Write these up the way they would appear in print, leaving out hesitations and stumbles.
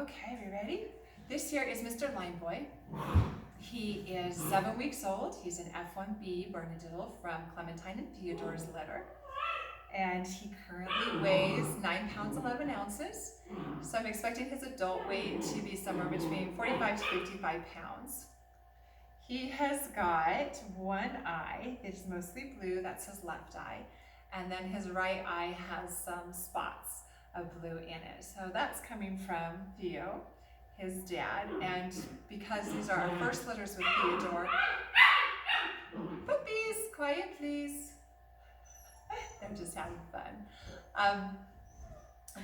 Okay, we ready? This here is Mr. Limeboy. He is 7 weeks old. He's an F1B Bernedoodle from Clementine and Theodore's litter. And he currently weighs 9 pounds 11 ounces. So I'm expecting his adult weight to be somewhere between 45 to 55 pounds. He has got one eye. It's mostly blue. That's his left eye. And then his right eye has some spots of blue in it. So that's coming from Theo, his dad. And because these are our first litters with Theodore, puppies, quiet please. They're just having fun.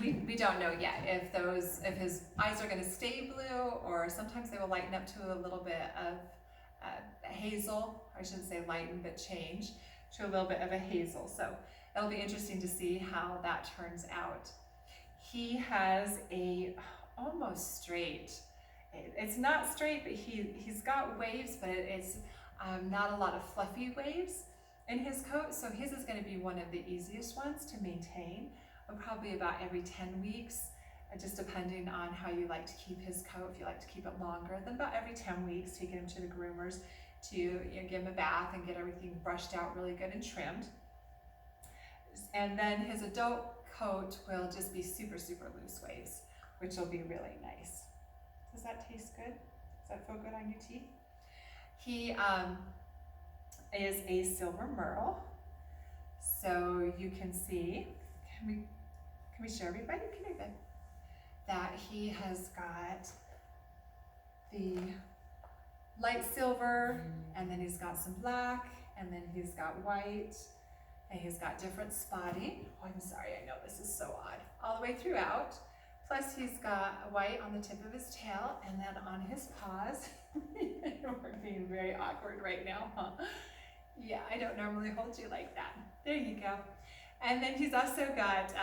We don't know yet if his eyes are going to stay blue, or sometimes they will lighten up to a little bit of hazel. I shouldn't say lighten, but change to a little bit of a hazel. So it'll be interesting to see how that turns out. He has a almost straight. It's not straight, but he's got waves, but it's not a lot of fluffy waves in his coat. So his is going to be one of the easiest ones to maintain. Probably about every 10 weeks, just depending on how you like to keep his coat. If you like to keep it longer, then about every 10 weeks, taking him to the groomers to give him a bath and get everything brushed out really good and trimmed. And then his adult coat will just be super, super loose waves, which will be really nice. Does that taste good? Does that feel good on your teeth? He is a silver merle. So you can see, can we show everybody? Come here, babe. That he has got the light silver, and then he's got some black, and then he's got white, and he's got different spotting. Oh, I'm sorry, I know this is so odd. All the way throughout. Plus he's got white on the tip of his tail, and then on his paws. We're being very awkward right now, huh? Yeah, I don't normally hold you like that. There you go. And then he's also got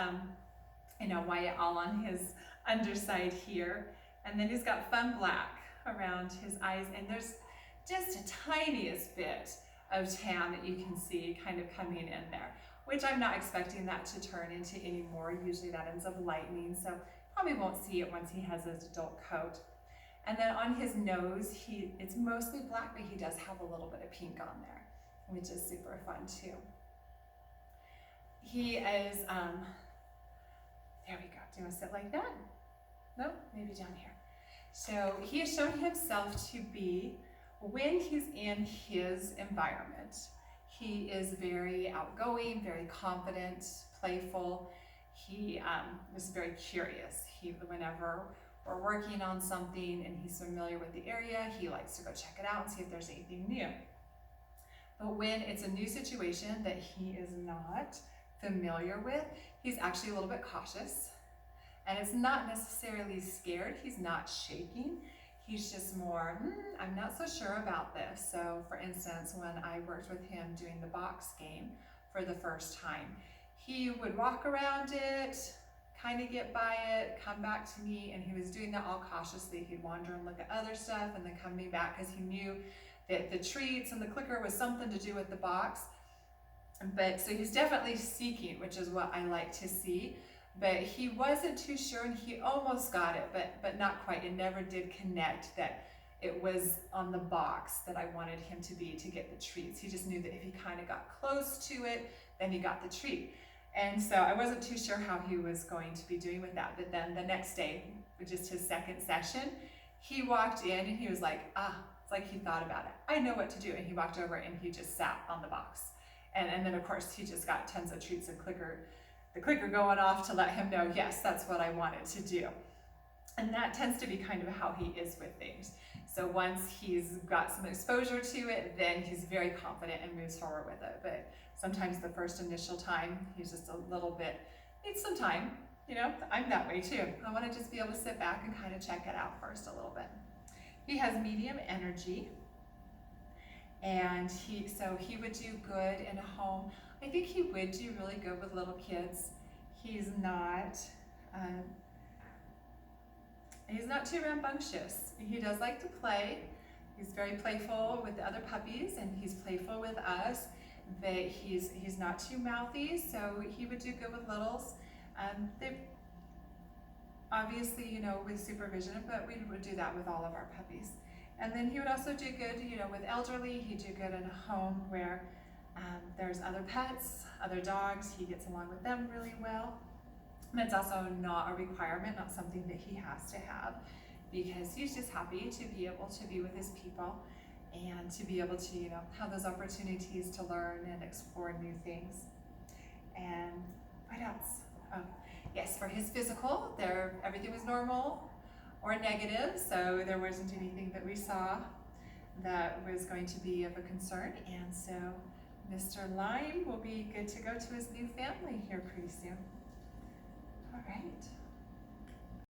white all on his underside here. And then he's got fun black around his eyes. And there's just a tiniest bit of tan that you can see kind of coming in there, which I'm not expecting that to turn into any more. Usually that ends up lightening, so probably won't see it once he has his adult coat. And then on his nose, it's mostly black, but he does have a little bit of pink on there, which is super fun too. He is, there we go. Do you want to sit like that? No? Maybe down here. So he has shown himself to be, when he's in his environment, he is very outgoing, very confident, playful. He is very curious. Whenever we're working on something and he's familiar with the area, he likes to go check it out and see if there's anything new. But when it's a new situation that he is not familiar with, he's actually a little bit cautious. And it's not necessarily scared, he's not shaking. He's just more, I'm not so sure about this. So for instance, when I worked with him doing the box game for the first time, he would walk around it, kind of get by it, come back to me, and he was doing that all cautiously. He'd wander and look at other stuff and then come me back because he knew that the treats and the clicker was something to do with the box. But so he's definitely seeking, which is what I like to see. But he wasn't too sure, and he almost got it, but not quite. It never did connect that it was on the box that I wanted him to be to get the treats. He just knew that if he kind of got close to it, then he got the treat. And so I wasn't too sure how he was going to be doing with that. But then the next day, just his second session, he walked in and he was like, it's like he thought about it. I know what to do. And he walked over and he just sat on the box. And then of course he just got tons of treats and the clicker going off to let him know, yes, that's what I wanted to do. And that tends to be kind of how he is with things. So once he's got some exposure to it, then he's very confident and moves forward with it. But sometimes the first initial time, he's just a little bit, needs some time. I'm that way too. I want to just be able to sit back and kind of check it out first a little bit. He has medium energy. And he would do good in a home. I think he would do really good with little kids. He's not too rambunctious. He does like to play. He's very playful with the other puppies, and he's playful with us, but he's not too mouthy, so he would do good with littles. obviously, you know, with supervision, but we would do that with all of our puppies. And then he would also do good, you know, with elderly. He'd do good in a home where there's other pets, other dogs. He gets along with them really well. And it's also not a requirement, not something that he has to have, because he's just happy to be able to be with his people and to be able to, you know, have those opportunities to learn and explore new things. And what else? Yes, for his physical, everything was normal or negative, so there wasn't anything that we saw that was going to be of a concern. And so Mr. Lime will be good to go to his new family here pretty soon. All right.